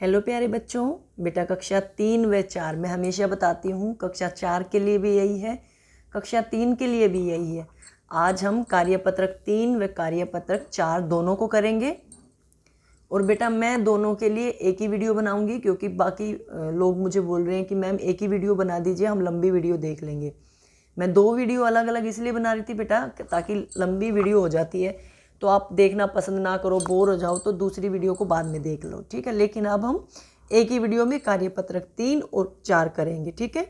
Hello प्यारे बच्चों, बेटा कक्षा 3 व 4 मैं हमेशा बताती हूँ कक्षा 4 के लिए भी यही है, कक्षा 3 के लिए भी यही है। आज हम कार्यपत्रक 3 व कार्यपत्रक 4 दोनों को करेंगे। और बेटा मैं दोनों के लिए एक ही वीडियो बनाऊंगी, क्योंकि बाकी लोग मुझे बोल रहे हैं कि मैम एक ही वीडियो बना दीजिए, हम लंबी वीडियो देख लेंगे। मैं 2 वीडियो अलग अलग इसलिए बना रही थी बेटा, ताकि लंबी वीडियो हो जाती है तो आप देखना पसंद ना करो, बोर हो जाओ तो दूसरी वीडियो को बाद में देख लो, ठीक है। लेकिन अब हम एक ही वीडियो में कार्यपत्रक 3 और 4 करेंगे, ठीक है।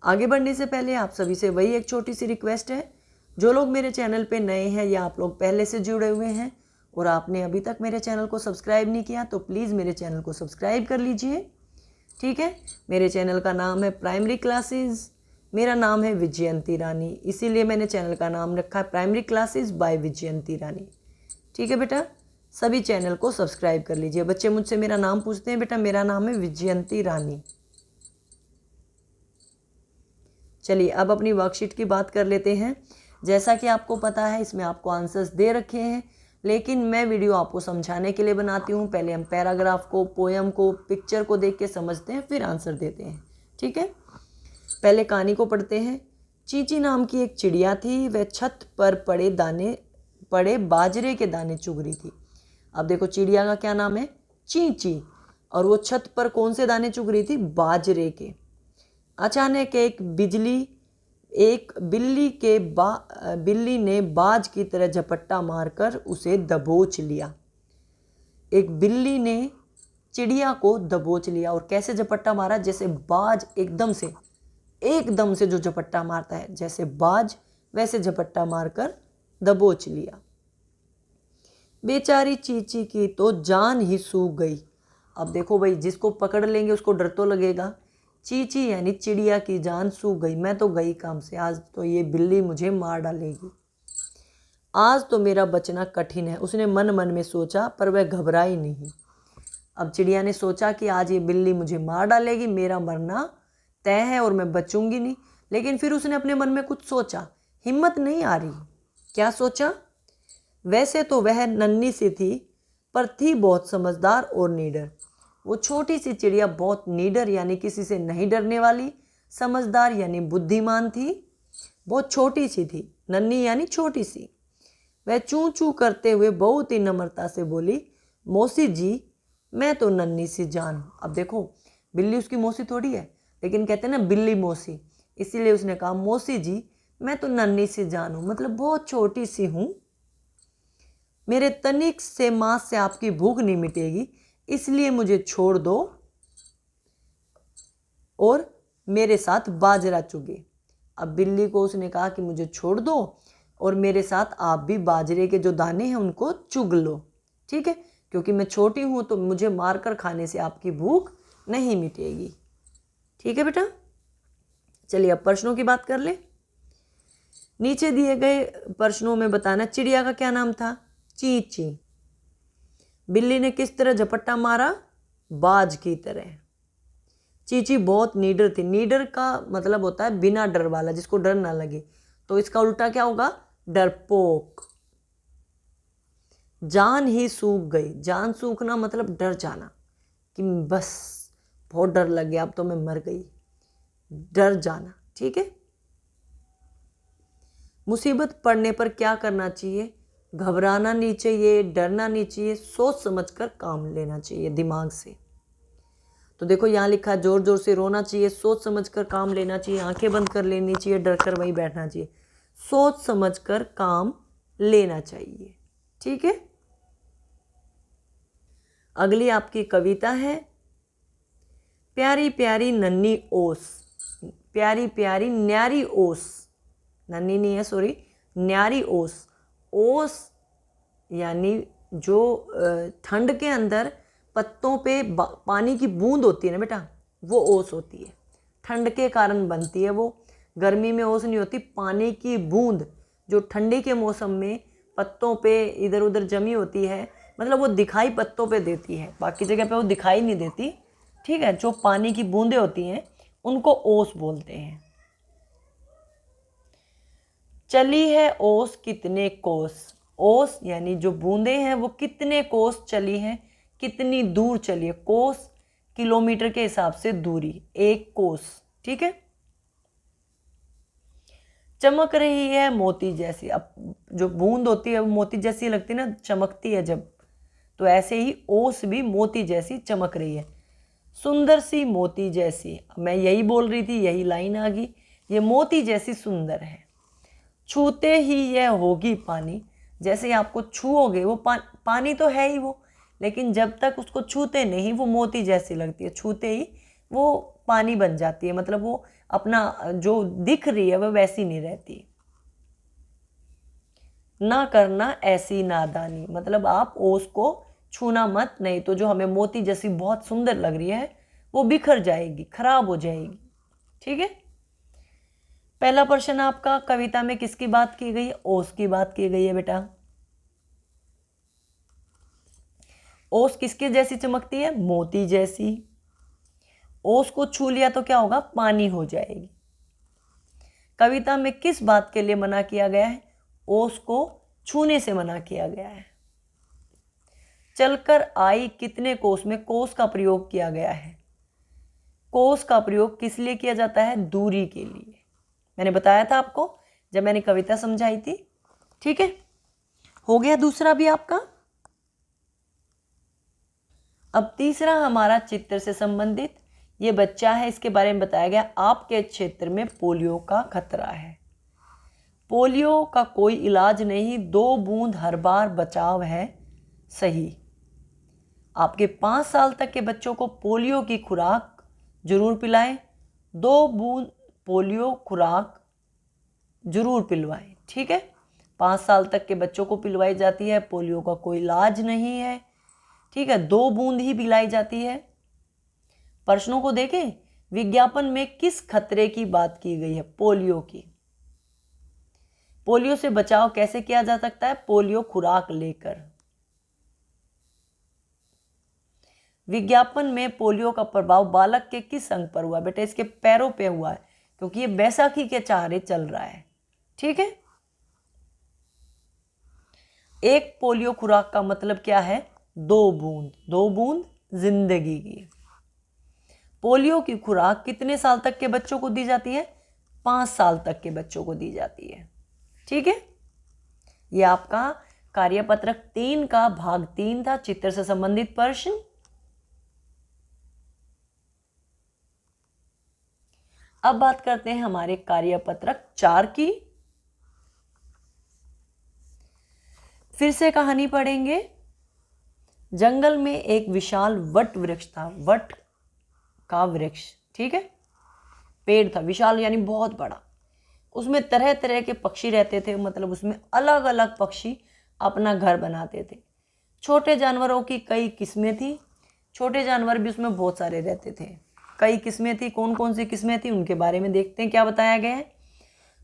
आगे बढ़ने से पहले आप सभी से वही एक छोटी सी रिक्वेस्ट है, जो लोग मेरे चैनल पे नए हैं या आप लोग पहले से जुड़े हुए हैं और आपने अभी तक मेरे चैनल को सब्सक्राइब नहीं किया तो प्लीज़ मेरे चैनल को सब्सक्राइब कर लीजिए, ठीक है। मेरे चैनल का नाम है प्राइमरी क्लासेस, मेरा नाम है विजयंती रानी, इसीलिए मैंने चैनल का नाम रखा है प्राइमरी क्लासेस बाय विजयंती रानी, ठीक है बेटा। सभी चैनल को सब्सक्राइब कर लीजिए। बच्चे मुझसे मेरा नाम पूछते हैं, बेटा मेरा नाम है विजयंती रानी। चलिए अब अपनी वर्कशीट की बात कर लेते हैं। जैसा कि आपको पता है इसमें आपको आंसर्स दे रखे हैं, लेकिन मैं वीडियो आपको समझाने के लिए बनाती हूँ। पहले हम पैराग्राफ को, पोयम को, पिक्चर को देख के समझते हैं, फिर आंसर देते हैं, ठीक है। पहले कहानी को पढ़ते हैं। चींची नाम की एक चिड़िया थी, वह छत पर पड़े बाजरे के दाने चुग रही थी। अब देखो चिड़िया का क्या नाम है, चींची, और वो छत पर कौन से दाने चुग रही थी, बाजरे के। अचानक एक बिल्ली ने बाज की तरह झपट्टा मारकर उसे दबोच लिया। एक बिल्ली ने चिड़िया को दबोच लिया, और कैसे झपट्टा मारा, जैसे बाज एकदम से जो झपट्टा मारता है जैसे बाज, वैसे झपट्टा मारकर दबोच लिया। बेचारी चींची की तो जान ही सूख गई। अब देखो भाई, जिसको पकड़ लेंगे उसको डर तो लगेगा। चींची यानी चिड़िया की जान सूख गई, मैं तो गई काम से, आज तो ये बिल्ली मुझे मार डालेगी, आज तो मेरा बचना कठिन है, उसने मन मन में सोचा, पर वह घबराई नहीं। अब चिड़िया ने सोचा कि आज ये बिल्ली मुझे मार डालेगी, मेरा मरना तय है और मैं बचूंगी नहीं। लेकिन फिर उसने अपने मन में कुछ सोचा, हिम्मत नहीं आ रही। क्या सोचा, वैसे तो वह नन्ही सी थी, पर थी बहुत समझदार और निडर। वो छोटी सी चिड़िया बहुत निडर यानी किसी से नहीं डरने वाली, समझदार यानी बुद्धिमान थी। बहुत छोटी सी थी, नन्ही यानी छोटी सी। वह चूं चूं करते हुए बहुत ही नम्रता से बोली, मौसी जी मैं तो नन्ही सी जान। अब देखो बिल्ली उसकी मौसी थोड़ी है, लेकिन कहते हैं ना बिल्ली मौसी, इसीलिए उसने कहा मौसी जी मैं तो नन्ही सी जान हूँ, मतलब बहुत छोटी सी हूँ। मेरे तनिक से मांस से आपकी भूख नहीं मिटेगी, इसलिए मुझे छोड़ दो और मेरे साथ बाजरा चुगे। अब बिल्ली को उसने कहा कि मुझे छोड़ दो और मेरे साथ आप भी बाजरे के जो दाने हैं उनको चुग लो, ठीक है, क्योंकि मैं छोटी हूँ तो मुझे मारकर खाने से आपकी भूख नहीं मिटेगी, ठीक है बेटा। चलिए अब प्रश्नों की बात कर ले। नीचे दिए गए प्रश्नों में बताना चिड़िया का क्या नाम था, चींची। बिल्ली ने किस तरह झपट्टा मारा, बाज की तरह। चींची बहुत नीडर थी, नीडर का मतलब होता है बिना डर वाला, जिसको डर ना लगे, तो इसका उल्टा क्या होगा, डरपोक। जान ही सूख गई, जान सूखना मतलब डर जाना, कि बस बहुत डर लग गया अब तो मैं मर गई, डर जाना, ठीक है। मुसीबत पड़ने पर क्या करना चाहिए, घबराना नहीं चाहिए, डरना नहीं चाहिए, सोच समझकर काम लेना चाहिए दिमाग से। तो देखो यहाँ लिखा, जोर जोर से रोना चाहिए, सोच समझकर काम लेना चाहिए, आंखें बंद कर लेनी चाहिए, डर कर वहीं बैठना चाहिए, सोच समझकर काम लेना चाहिए, ठीक है। अगली आपकी कविता है, प्यारी प्यारी नन्ही ओस, प्यारी प्यारी न्यारी ओस, नन्ही नहीं है सॉरी, न्यारी ओस। ओस यानी जो ठंड के अंदर पत्तों पे पानी की बूंद होती है ना बेटा, वो ओस होती है, ठंड के कारण बनती है वो। गर्मी में ओस नहीं होती, पानी की बूंद जो ठंडी के मौसम में पत्तों पे इधर उधर जमी होती है, मतलब वो दिखाई पत्तों पे देती है, बाकी जगह पे वो दिखाई नहीं देती, ठीक है। जो पानी की बूंदें होती हैं उनको ओस बोलते हैं। चली है ओस कितने कोस, ओस यानी जो बूंदें हैं वो कितने कोस चली हैं, कितनी दूर चली है, कोस किलोमीटर के हिसाब से दूरी, 1 कोस, ठीक है। चमक रही है मोती जैसी, अब जो बूंद होती है वो मोती जैसी लगती है ना, चमकती है जब, तो ऐसे ही ओस भी मोती जैसी चमक रही है। सुंदर सी मोती जैसी, मैं यही बोल रही थी, यही लाइन आ गई, ये मोती जैसी सुंदर है। छूते ही यह होगी पानी, जैसे आपको छूओगे वो पानी तो है ही वो, लेकिन जब तक उसको छूते नहीं वो मोती जैसी लगती है, छूते ही वो पानी बन जाती है, मतलब वो अपना जो दिख रही है वह वैसी नहीं रहती। ना करना ऐसी नादानी, मतलब आप ओस को छूना मत, नहीं तो जो हमें मोती जैसी बहुत सुंदर लग रही है वो बिखर जाएगी, खराब हो जाएगी, ठीक है। पहला प्रश्न आपका, कविता में किसकी बात की गई है? ओस की बात की गई है बेटा। ओस किसके जैसी चमकती है? मोती जैसी। ओस को छू लिया तो क्या होगा? पानी हो जाएगी। कविता में किस बात के लिए मना किया गया है? ओस को छूने से मना किया गया है। चलकर आई कितने कोस में कोस का प्रयोग किया गया है। कोस का प्रयोग किस लिए किया जाता है? दूरी के लिए। मैंने बताया था आपको जब मैंने कविता समझाई थी, ठीक है। हो गया दूसरा भी आपका। अब तीसरा हमारा चित्र से संबंधित, ये बच्चा है, इसके बारे में बताया गया, आपके क्षेत्र में पोलियो का खतरा है। पोलियो का कोई इलाज नहीं, 2 बूंद हर बार बचाव है सही। आपके 5 साल तक के बच्चों को पोलियो की खुराक जरूर पिलाएं, 2 बूंद पोलियो खुराक जरूर पिलवाएं, ठीक है। 5 साल तक के बच्चों को पिलवाई जाती है, पोलियो का कोई इलाज नहीं है, ठीक है, 2 बूंद ही पिलाई जाती है। प्रश्नों को देखें, विज्ञापन में किस खतरे की बात की गई है? पोलियो की। पोलियो से बचाव कैसे किया जा सकता है? पोलियो खुराक लेकर। विज्ञापन में पोलियो का प्रभाव बालक के किस अंग पर हुआ? बेटा इसके पैरों पे हुआ है, क्योंकि ये बैसाखी के चारे चल रहा है, ठीक है। एक पोलियो खुराक का मतलब क्या है? 2 बूंद, 2 बूंद जिंदगी की। पोलियो की खुराक कितने साल तक के बच्चों को दी जाती है? 5 साल तक के बच्चों को दी जाती है, ठीक है। यह आपका कार्यपत्रक 3 का भाग 3 था, चित्र से संबंधित प्रश्न। अब बात करते हैं हमारे कार्यपत्रक 4 की। फिर से कहानी पढ़ेंगे। जंगल में एक विशाल वट वृक्ष था, वट का वृक्ष, ठीक है, पेड़ था, विशाल यानी बहुत बड़ा। उसमें तरह तरह के पक्षी रहते थे, मतलब उसमें अलग अलग पक्षी अपना घर बनाते थे। छोटे जानवरों की कई किस्में थी, छोटे जानवर भी उसमें बहुत सारे रहते थे, कई किस्में थी। कौन कौन सी किस्में थी उनके बारे में देखते हैं क्या बताया गया है।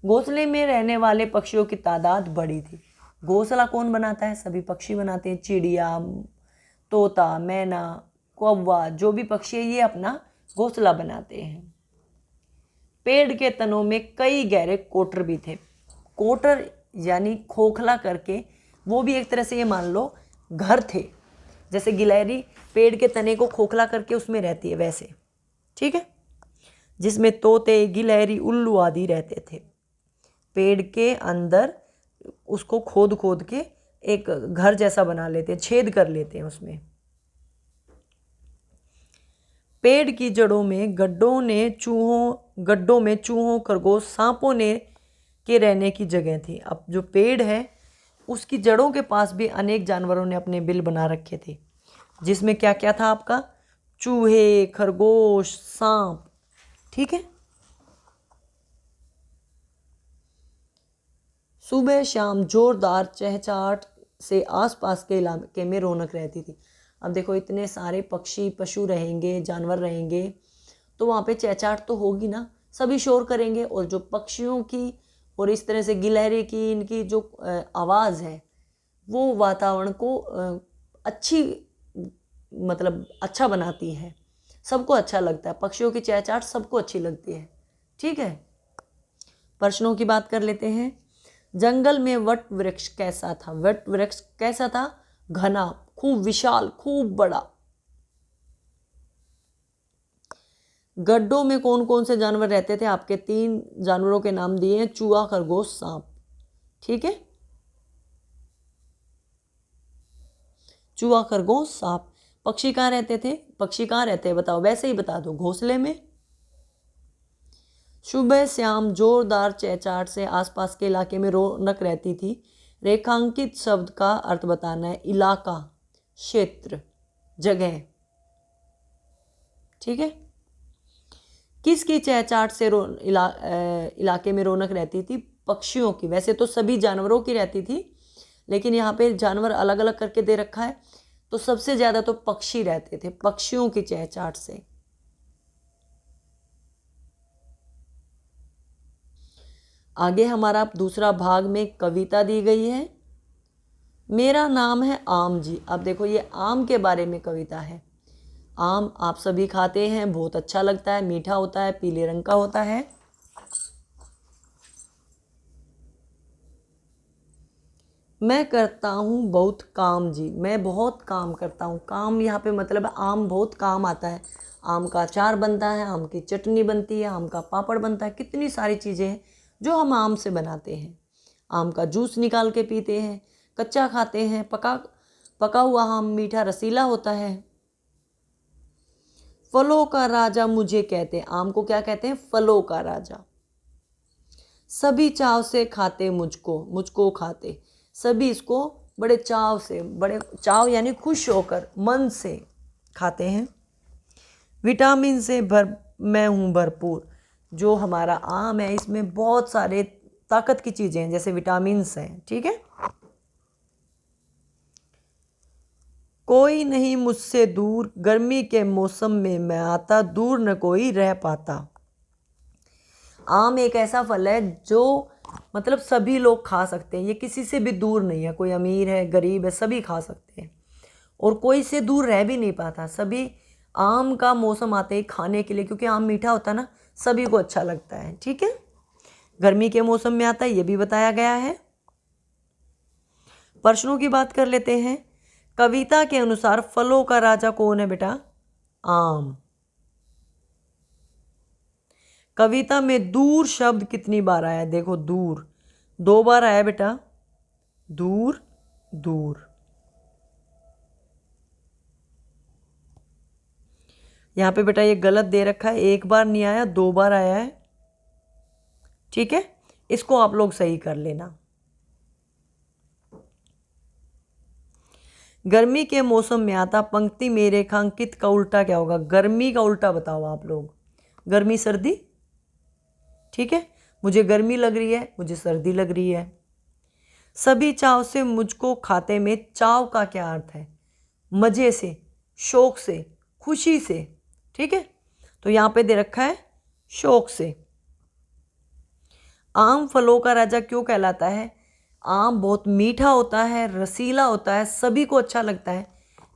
घोंसले में रहने वाले पक्षियों की तादाद बड़ी थी। घोंसला कौन बनाता है? सभी पक्षी बनाते हैं, चिड़िया, तोता, मैना, कौवा, जो भी पक्षी है ये अपना घोंसला बनाते हैं। पेड़ के तनों में कई गहरे कोटर भी थे। कोटर यानी खोखला करके, वो भी एक तरह से ये मान लो घर थे, जैसे गिलहरी पेड़ के तने को खोखला करके उसमें रहती है वैसे, ठीक है, जिसमें तोते, गिलहरी, उल्लू आदि रहते थे। पेड़ के अंदर उसको खोद खोद के एक घर जैसा बना लेते हैं, छेद कर लेते हैं उसमें। पेड़ की जड़ों में गड्ढों में चूहों, खरगोश, सांपों ने के रहने की जगह थी। अब जो पेड़ है उसकी जड़ों के पास भी अनेक जानवरों ने अपने बिल बना रखे थे, जिसमें क्या क्या था आपका? चूहे, खरगोश, सांप, ठीक है। सुबह शाम जोरदार चहचहाट से आसपास के इलाके में रौनक रहती थी। अब देखो इतने सारे पक्षी, पशु रहेंगे, जानवर रहेंगे, तो वहाँ पे चहचहाट तो होगी ना, सभी शोर करेंगे, और जो पक्षियों की और इस तरह से गिलहरी की, इनकी जो आवाज़ है वो वातावरण को अच्छी, मतलब अच्छा बनाती है, सबको अच्छा लगता है। पक्षियों की चहचहाट सबको अच्छी लगती है, ठीक है। प्रश्नों की बात कर लेते हैं। जंगल में वट वृक्ष कैसा था? वट वृक्ष कैसा था? घना, खूब विशाल, खूब बड़ा। गड्ढों में कौन कौन से जानवर रहते थे? आपके 3 जानवरों के नाम दिए हैं, चूहा, खरगोश, सांप। ठीक है, चूहा, खरगोश, सांप। पक्षी कहाँ रहते थे? पक्षी कहाँ रहते हैं बताओ, वैसे ही बता दो, घोंसले में। सुबह शाम जोरदार चहचहाट से आसपास के इलाके में रौनक रहती थी। रेखांकित शब्द का अर्थ बताना है। इलाका, क्षेत्र, जगह। ठीक है, किसकी चहचहाट से इलाके में रौनक रहती थी? पक्षियों की। वैसे तो सभी जानवरों की रहती थी, लेकिन यहाँ पे जानवर अलग अलग करके दे रखा है, तो सबसे ज्यादा तो पक्षी रहते थे, पक्षियों की चहचहाट से। आगे हमारा दूसरा भाग में कविता दी गई है। मेरा नाम है आम जी। अब देखो, ये आम के बारे में कविता है। आम आप सभी खाते हैं, बहुत अच्छा लगता है, मीठा होता है, पीले रंग का होता है। मैं करता हूँ बहुत काम जी। मैं बहुत काम करता हूँ। काम यहाँ पे मतलब आम बहुत काम आता है। आम का अचार बनता है, आम की चटनी बनती है, आम का पापड़ बनता है, कितनी सारी चीज़ें हैं जो हम आम से बनाते हैं। आम का जूस निकाल के पीते हैं, कच्चा खाते हैं, पका हुआ आम मीठा रसीला होता है। फलों का राजा मुझे कहते हैं। आम को क्या कहते हैं? फलों का राजा। सभी चाव से खाते मुझको खाते। सभी इसको बड़े चाव से, बड़े चाव यानी खुश होकर, मन से खाते हैं। विटामिन से मैं हूँ भरपूर। जो हमारा आम है, इसमें बहुत सारे ताकत की चीज़ें हैं, जैसे विटामिन्स हैं। ठीक है, कोई नहीं मुझसे दूर, गर्मी के मौसम में मैं आता, दूर न कोई रह पाता। आम एक ऐसा फल है जो मतलब सभी लोग खा सकते हैं, ये किसी से भी दूर नहीं है। कोई अमीर है, गरीब है, सभी खा सकते हैं, और कोई से दूर रह भी नहीं पाता। सभी आम का मौसम आते ही खाने के लिए, क्योंकि आम मीठा होता है ना, सभी को अच्छा लगता है। ठीक है, गर्मी के मौसम में आता है, ये भी बताया गया है। प्रश्नों की बात कर लेते हैं। कविता के अनुसार फलों का राजा कौन है बेटा? आम। कविता में दूर शब्द कितनी बार आया? देखो, दूर 2 बार आया बेटा। दूर, दूर। यहां पे बेटा ये गलत दे रखा है, 1 बार नहीं आया, 2 बार आया है। ठीक है, इसको आप लोग सही कर लेना। गर्मी के मौसम में आता, पंक्ति में रेखांकित का उल्टा क्या होगा? गर्मी का उल्टा बताओ आप लोग। गर्मी, सर्दी। ठीक है, मुझे गर्मी लग रही है, मुझे सर्दी लग रही है। सभी चाव से मुझको खाते में चाव का क्या अर्थ है? मजे से, शौक से, खुशी से। ठीक है, तो यहां पे दे रखा है शौक से। आम फलों का राजा क्यों कहलाता है? आम बहुत मीठा होता है, रसीला होता है, सभी को अच्छा लगता है,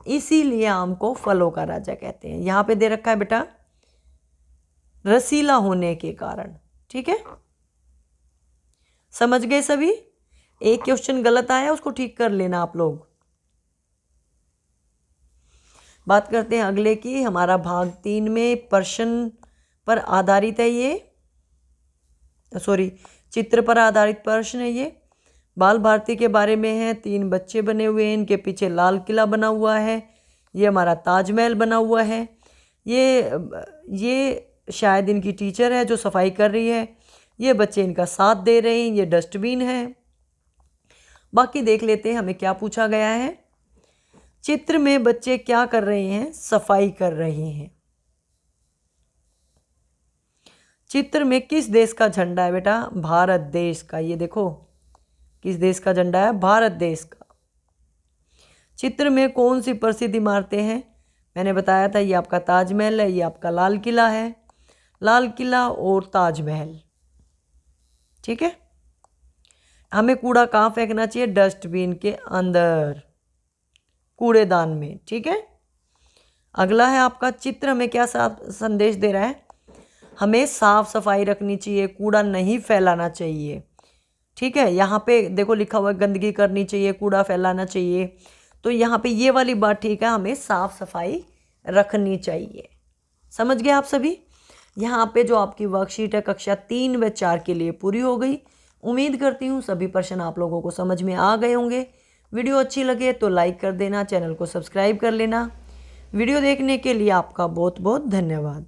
इसीलिए आम को फलों का राजा कहते हैं। यहां पे दे रखा है बेटा रसीला होने के कारण। ठीक है, समझ गए सभी? एक क्वेश्चन गलत आया, उसको ठीक कर लेना आप लोग। बात करते हैं अगले की। हमारा भाग 3 में प्रश्न पर आधारित है, ये सॉरी चित्र पर आधारित प्रश्न है। ये बाल भारती के बारे में है। 3 बच्चे बने हुए हैं, इनके पीछे लाल किला बना हुआ है, ये हमारा ताजमहल बना हुआ है। ये शायद इनकी टीचर है जो सफाई कर रही है, ये बच्चे इनका साथ दे रहे हैं, ये डस्टबिन है। बाकी देख लेते हैं हमें क्या पूछा गया है। चित्र में बच्चे क्या कर रहे हैं? सफाई कर रहे हैं। चित्र में किस देश का झंडा है बेटा? भारत देश का। ये देखो किस देश का झंडा है? भारत देश का। चित्र में कौन सी प्रसिद्ध इमारतें हैं? मैंने बताया था, ये आपका ताजमहल है, ये आपका लाल किला है। लाल किला और ताजमहल। ठीक है, हमें कूड़ा कहाँ फेंकना चाहिए? डस्टबिन के अंदर, कूड़ेदान में। ठीक है, अगला है आपका चित्र हमें क्या संदेश दे रहा है? हमें साफ सफाई रखनी चाहिए, कूड़ा नहीं फैलाना चाहिए। ठीक है, यहाँ पे देखो लिखा हुआ है गंदगी करनी चाहिए, कूड़ा फैलाना चाहिए। तो यहाँ पे ये वाली बात ठीक है, हमें साफ सफाई रखनी चाहिए। समझ गए आप सभी। यहाँ पे जो आपकी वर्कशीट है कक्षा 3 व 4 के लिए पूरी हो गई। उम्मीद करती हूँ सभी प्रश्न आप लोगों को समझ में आ गए होंगे। वीडियो अच्छी लगे तो लाइक कर देना, चैनल को सब्सक्राइब कर लेना। वीडियो देखने के लिए आपका बहुत बहुत धन्यवाद।